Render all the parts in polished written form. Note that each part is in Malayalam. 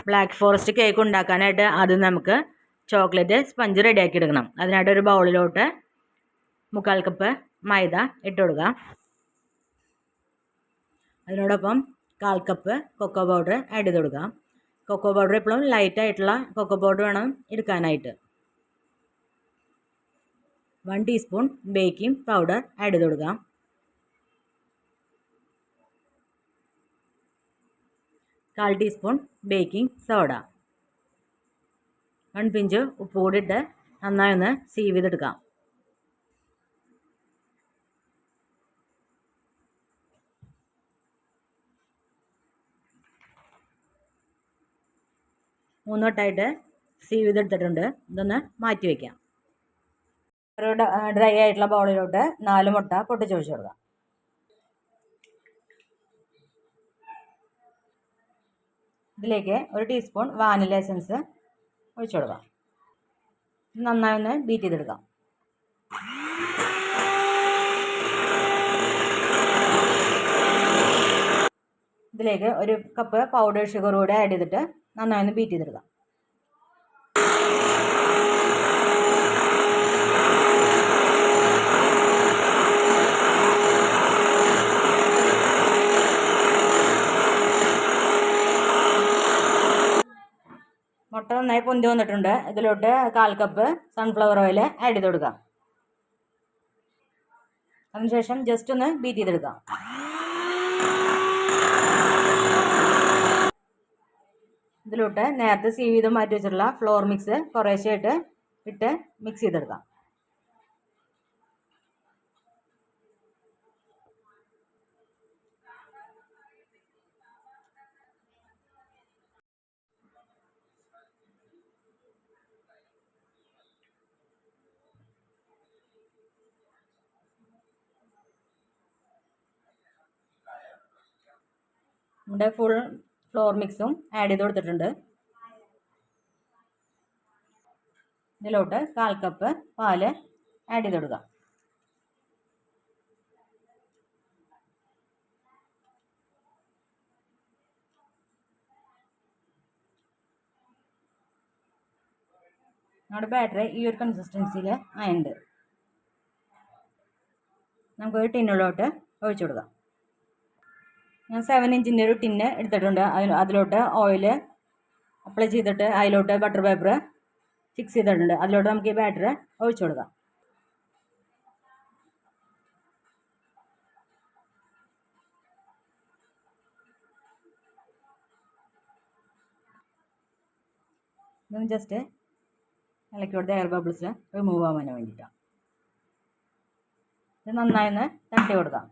ബ്ലാക്ക് ഫോറസ്റ്റ് കേക്ക് ഉണ്ടാക്കാനായിട്ട് ആദ്യം നമുക്ക് ചോക്ലേറ്റ് സ്പഞ്ച് റെഡിയാക്കി എടുക്കണം. അതിനായിട്ട് ഒരു ബൗളിലോട്ട് 1/4 കപ്പ് മൈദ ഇട്ട് കൊടുക്കാം. അതിനോടൊപ്പം 1/4 കപ്പ് കൊക്കോ പൗഡർ ആഡ് ചെയ്ത് കൊടുക്കാം. കൊക്കോ പൗഡർ എപ്പോഴും ലൈറ്റായിട്ടുള്ള കൊക്കോ പൗഡർ വേണം എടുക്കാനായിട്ട്. 1 ടീസ്പൂൺ ബേക്കിംഗ് പൗഡർ ആഡ് ചെയ്ത് കൊടുക്കാം. 1/4 ടീസ്പൂൺ ബേക്കിംഗ് സോഡ, 1 പിഞ്ച് ഉപ്പ് കൂടി ഇട്ട് നന്നായി ഒന്ന് സീവ് ചെയ്തെടുക്കാം. മൂന്നോട്ടായിട്ട് സീവ് ചെയ്തെടുത്തിട്ടുണ്ട്. ഇതൊന്ന് മാറ്റി വയ്ക്കാം. ഒരു ഡ്രൈ ആയിട്ടുള്ള ബൗളിലോട്ട് 4 മുട്ട പൊട്ടിച്ചൊഴിച്ച് കൊടുക്കാം. ഇതിലേക്ക് 1 ടീസ്പൂൺ വാനില എസൻസ് ഒഴിച്ചു കൊടുക്കാം. നന്നായി ഒന്ന് ബീറ്റ് ചെയ്തെടുക്കാം. ഇതിലേക്ക് 1 കപ്പ് പൗഡർ ഷുഗർ കൂടെ ആഡ് ചെയ്തിട്ട് നന്നായി ഒന്ന് ബീറ്റ് ചെയ്തെടുക്കാം. മുട്ട നന്നായി പൊന്തി വന്നിട്ടുണ്ട്. ഇതിലോട്ട് 1/4 കപ്പ് സൺഫ്ലവർ ഓയിൽ ആഡ് ചെയ്ത് കൊടുക്കാം. അതിനുശേഷം ജസ്റ്റ് ഒന്ന് ബീറ്റ് ചെയ്തെടുക്കാം. ഇതിലോട്ട് നേരത്തെ സീവ് ചെയ്ത് മാറ്റി വെച്ചിട്ടുള്ള ഫ്ലോർ മിക്സ് കുറേശ്ശെയായിട്ട് ഇട്ട് മിക്സ് ചെയ്തെടുക്കാം. നമ്മുടെ ഫുൾ ഫ്ലോർ മിക്സും ആഡ് ചെയ്ത് കൊടുത്തിട്ടുണ്ട്. ഇതിലോട്ട് 1/4 കപ്പ് പാല് ആഡ് ചെയ്ത് കൊടുക്കാം. നമ്മുടെ ബാറ്ററി ഈ ഒരു കൺസിസ്റ്റൻസിയിൽ ആയിട്ടുണ്ട്. നമുക്കൊരു ടിന്നിലോട്ട് ഒഴിച്ചു കൊടുക്കാം. ഞാൻ 7 ഇഞ്ചിൻ്റെ ഒരു ടിന്ന് എടുത്തിട്ടുണ്ട്. അതിലോട്ട് ഓയിൽ അപ്ലൈ ചെയ്തിട്ട് അതിലോട്ട് ബട്ടർ പേപ്പർ ഫിക്സ് ചെയ്തിട്ടുണ്ട്. അതിലോട്ട് നമുക്ക് ഈ ബാറ്റർ ഒഴിച്ചു കൊടുക്കാം. ഇതൊന്ന് ജസ്റ്റ് ഇളക്കി കൊടുത്ത് എയർ ബബിൾസ് റിമൂവ് ആവാൻ വേണ്ടിയിട്ടാണ്. ഇത് നന്നായി ഒന്ന് തട്ടി കൊടുക്കാം.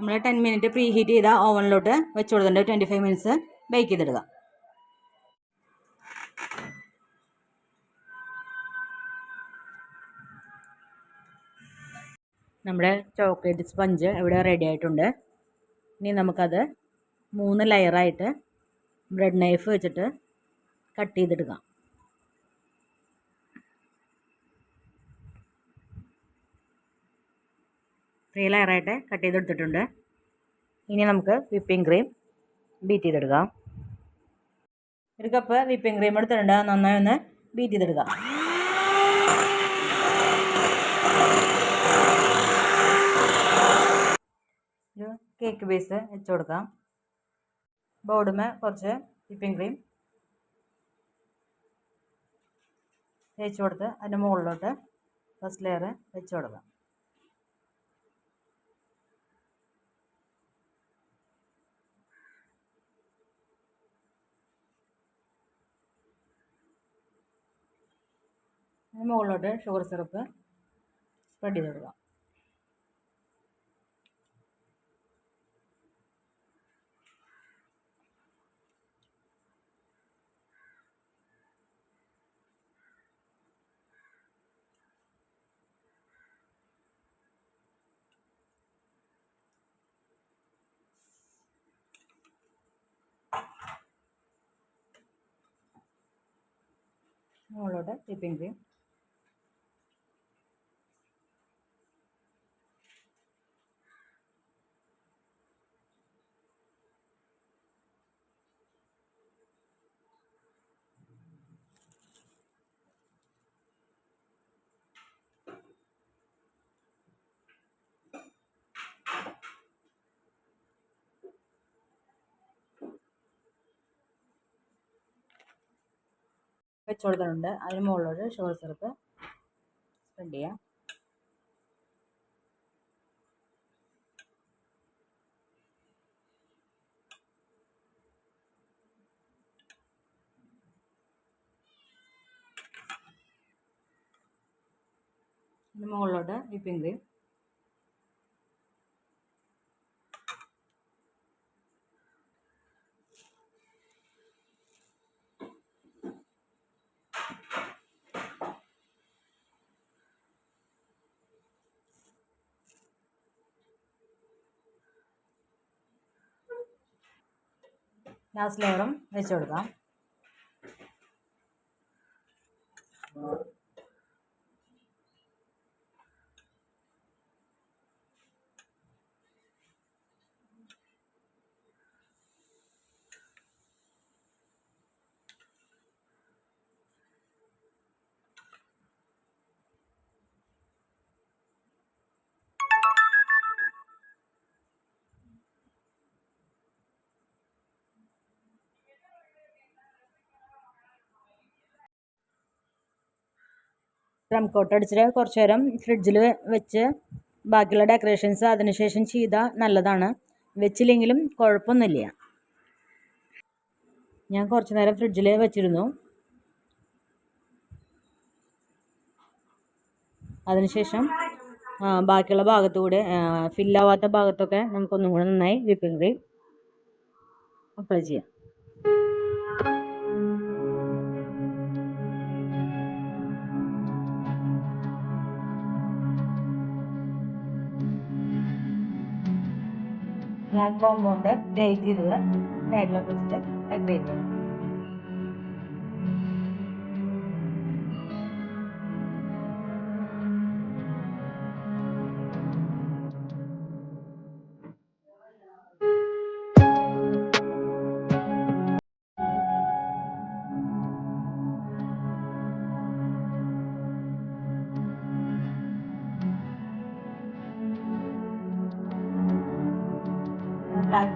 നമ്മൾ 10 മിനിറ്റ് പ്രീ ഹീറ്റ് ചെയ്ത ഓവനിലോട്ട് വെച്ച് കൊടുത്തിട്ടുണ്ട്. 25 മിനിറ്റ്സ് ബേക്ക് ചെയ്തെടുക്കാം. നമ്മുടെ ചോക്ലേറ്റ് സ്പഞ്ച് ഇവിടെ റെഡി ആയിട്ടുണ്ട്. ഇനി നമുക്കത് 3 ലെയറായിട്ട് ബ്രെഡ് നൈഫ് വെച്ചിട്ട് കട്ട് ചെയ്തെടുക്കാം. ലെയറായിട്ട് കട്ട് ചെയ്തെടുത്തിട്ടുണ്ട്. ഇനി നമുക്ക് വിപ്പിംഗ് ക്രീം ബീറ്റ് ചെയ്തെടുക്കാം. 1 കപ്പ് വിപ്പിംഗ് ക്രീം എടുത്തിട്ടുണ്ട്. നന്നായി ഒന്ന് ബീറ്റ് ചെയ്തെടുക്കാം. ഒരു കേക്ക് ബേസ് വെച്ച് കൊടുക്കാം. ബോർഡുമേ കുറച്ച് വിപ്പിംഗ് ക്രീം തേച്ച് കൊടുത്ത് അതിൻ്റെ മുകളിലോട്ട് ഫസ്റ്റ് ലെയർ വെച്ച് കൊടുക്കാം. അതിന് മുകളിലോട്ട് ഷുഗർ സിറപ്പ് സ്പ്രെഡ് ചെയ്ത് കൊടുക്കാം. മുകളിലോട്ട് വിപ്പിംഗ് ക്രീം വെച്ച് കൊടുത്തിട്ടുണ്ട്. അതിന് മുകളിലോട്ട് ഷുഗർ സിറപ്പ് സ്പ്രെഡ് ചെയ്യാം. ഇതിന് മുകളിലോട്ട് വിപ്പിംഗ് ക്രീം. ലാസ്റ്റ് ലെയറും വെച്ച് കൊടുക്കാം. ഡ്രം കോട്ട് അടിച്ചിട്ട് കുറച്ച് നേരം ഫ്രിഡ്ജിൽ വെച്ച് ബാക്കിയുള്ള ഡെക്കറേഷൻസ് അതിനുശേഷം ചെയ്താൽ നല്ലതാണ്. വെച്ചില്ലെങ്കിലും കുഴപ്പമൊന്നുമില്ല. ഞാൻ കുറച്ച് നേരം ഫ്രിഡ്ജിൽ വെച്ചിരുന്നു. അതിനുശേഷം ബാക്കിയുള്ള ഭാഗത്തുകൂടെ ഫില്ലാവാത്ത ഭാഗത്തൊക്കെ നമുക്കൊന്നും കൂടെ നന്നായി വിപ്പിംഗ് ക്രീം അപ്ലൈ ചെയ്യാം. ഞാൻ കോമ്പൗണ്ട് ഗ്രേറ്റ് ചെയ്തത് സൈഡിലൊക്കെ വെച്ചിട്ട് ഗ്രേറ്റ് ചെയ്തു. Black